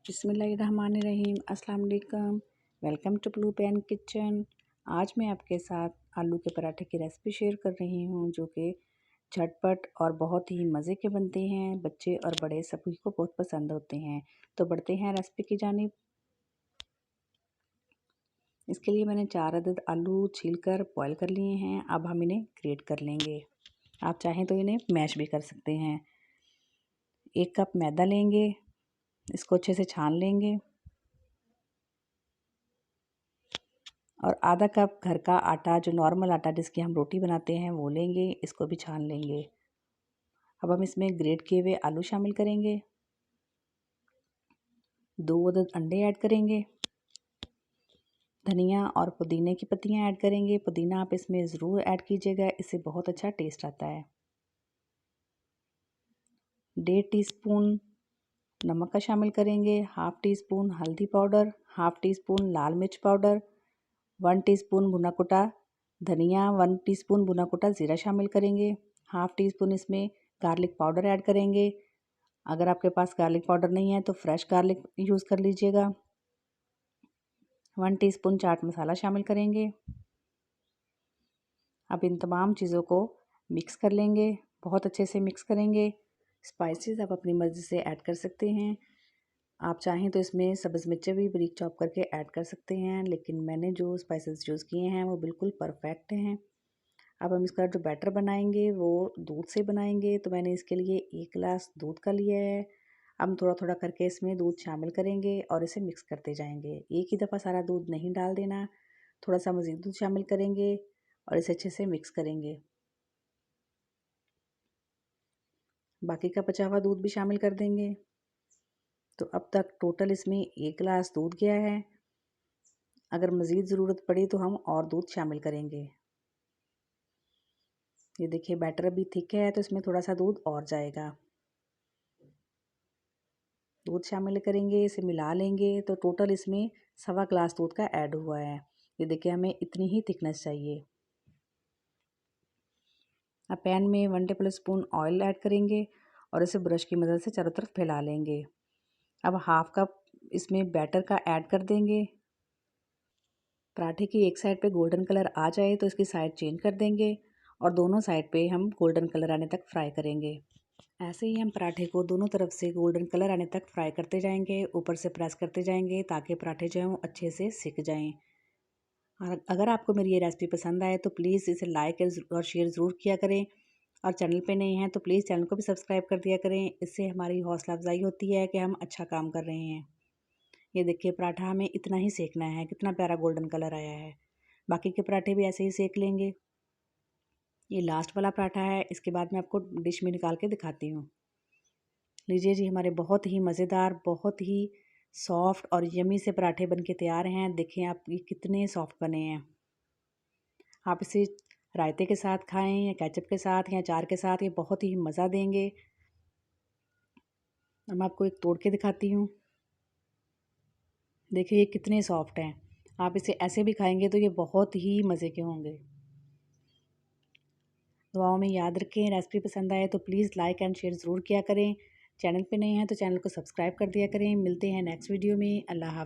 बिस्मिल्लाहिर्रहमानिर्रहीम। अस्सलाम वालेकुम। Welcome to blue pen kitchen. आज मैं आपके साथ आलू के पराठे की रेसिपी शेयर कर रही हूँ, जो कि झटपट और बहुत ही मज़े के बनते हैं। बच्चे और बड़े सभी को बहुत पसंद होते हैं। तो बढ़ते हैं रेसिपी की जानिब। इसके लिए मैंने 4 अदद आलू छीलकर बॉयल कर लिए हैं। अब हम इन्हें ग्रेट कर लेंगे। आप चाहें तो इन्हें मैश भी कर सकते हैं। 1 कप मैदा लेंगे, इसको अच्छे से छान लेंगे और आधा कप घर का आटा, जो नॉर्मल आटा जिसकी हम रोटी बनाते हैं, वो लेंगे। इसको भी छान लेंगे। अब हम इसमें ग्रेट किए हुए आलू शामिल करेंगे, 2 अदद अंडे ऐड करेंगे, धनिया और पुदीने की पत्तियां ऐड करेंगे। पुदीना आप इसमें ज़रूर ऐड कीजिएगा, इससे बहुत अच्छा टेस्ट आता है। 1.5 टीस्पून नमक का शामिल करेंगे, 1/2 टीस्पून हल्दी पाउडर, 1/2 टीस्पून लाल मिर्च पाउडर, 1 टीस्पून भुना कुटा धनिया, 1 टीस्पून भुना कुटा ज़ीरा शामिल करेंगे। 1/2 टीस्पून इसमें गार्लिक पाउडर ऐड करेंगे। अगर आपके पास गार्लिक पाउडर नहीं है तो फ्रेश गार्लिक यूज़ कर लीजिएगा। 1 टीस्पून चाट मसाला शामिल करेंगे। अब इन तमाम चीज़ों को मिक्स कर लेंगे, बहुत अच्छे से मिक्स करेंगे। स्पाइसेस आप अपनी मर्ज़ी से ऐड कर सकते हैं। आप चाहें तो इसमें सब्ज़ मिर्चें भी बारीक चॉप करके ऐड कर सकते हैं, लेकिन मैंने जो स्पाइसेस यूज़ किए हैं वो बिल्कुल परफेक्ट हैं। अब हम इसका जो बैटर बनाएंगे वो दूध से बनाएंगे। तो मैंने इसके लिए 1 गिलास दूध का लिया है। हम थोड़ा थोड़ा करके इसमें दूध शामिल करेंगे और इसे मिक्स करते जाएंगे। एक ही दफ़ा सारा दूध नहीं डाल देना, थोड़ा सा मज़ीद दूध शामिल करेंगे और इसे अच्छे से मिक्स करेंगे। बाकी का बचा हुआ दूध भी शामिल कर देंगे। तो अब तक टोटल इसमें 1 गिलास दूध गया है। अगर मज़ीद ज़रूरत पड़ी तो हम और दूध शामिल करेंगे। ये देखिए बैटर अभी थिक है, तो इसमें थोड़ा सा दूध और जाएगा। दूध शामिल करेंगे, इसे मिला लेंगे। तो टोटल इसमें 1.25 गिलास दूध का ऐड हुआ है। ये देखिए हमें इतनी ही थिकनेस चाहिए। अब पैन में 1 टेबल स्पून ऑयल ऐड करेंगे और इसे ब्रश की मदद से चारों तरफ फैला लेंगे। अब 1/2 कप इसमें बैटर का ऐड कर देंगे। पराठे की एक साइड पे गोल्डन कलर आ जाए तो इसकी साइड चेंज कर देंगे और दोनों साइड पे हम गोल्डन कलर आने तक फ्राई करेंगे। ऐसे ही हम पराठे को दोनों तरफ से गोल्डन कलर आने तक फ्राई करते जाएंगे, ऊपर से प्रेस करते जाएंगे ताकि पराठे जो हैं वो अच्छे से सिक जाएं। और अगर आपको मेरी ये रेसिपी पसंद आए तो प्लीज़ इसे लाइक और शेयर ज़रूर किया करें, और चैनल पे नए हैं तो प्लीज़ चैनल को भी सब्सक्राइब कर दिया करें। इससे हमारी हौसला अफजाई होती है कि हम अच्छा काम कर रहे हैं। ये देखिए पराठा हमें इतना ही सेकना है, कितना प्यारा गोल्डन कलर आया है। बाकी के पराठे भी ऐसे ही सेक लेंगे। ये लास्ट वाला पराठा है, इसके बाद मैं आपको डिश में निकाल के दिखाती हूँ। लीजिए जी, हमारे बहुत ही मज़ेदार, बहुत ही सॉफ्ट और यमी से पराठे बन के तैयार हैं। देखें आप ये कितने सॉफ्ट बने हैं। आप इसे रायते के साथ खाएं या केचप के साथ या अचार के साथ, ये बहुत ही मज़ा देंगे। अब मैं आपको एक तोड़ के दिखाती हूँ। देखिए ये कितने सॉफ्ट हैं। आप इसे ऐसे भी खाएंगे तो ये बहुत ही मज़े के होंगे। दुआओं में याद रखें। रेसिपी पसंद आए तो प्लीज़ लाइक एंड शेयर ज़रूर किया करें। चैनल पे नए हैं तो चैनल को सब्सक्राइब कर दिया करें। मिलते हैं नेक्स्ट वीडियो में। अल्लाह हाफ़िज़।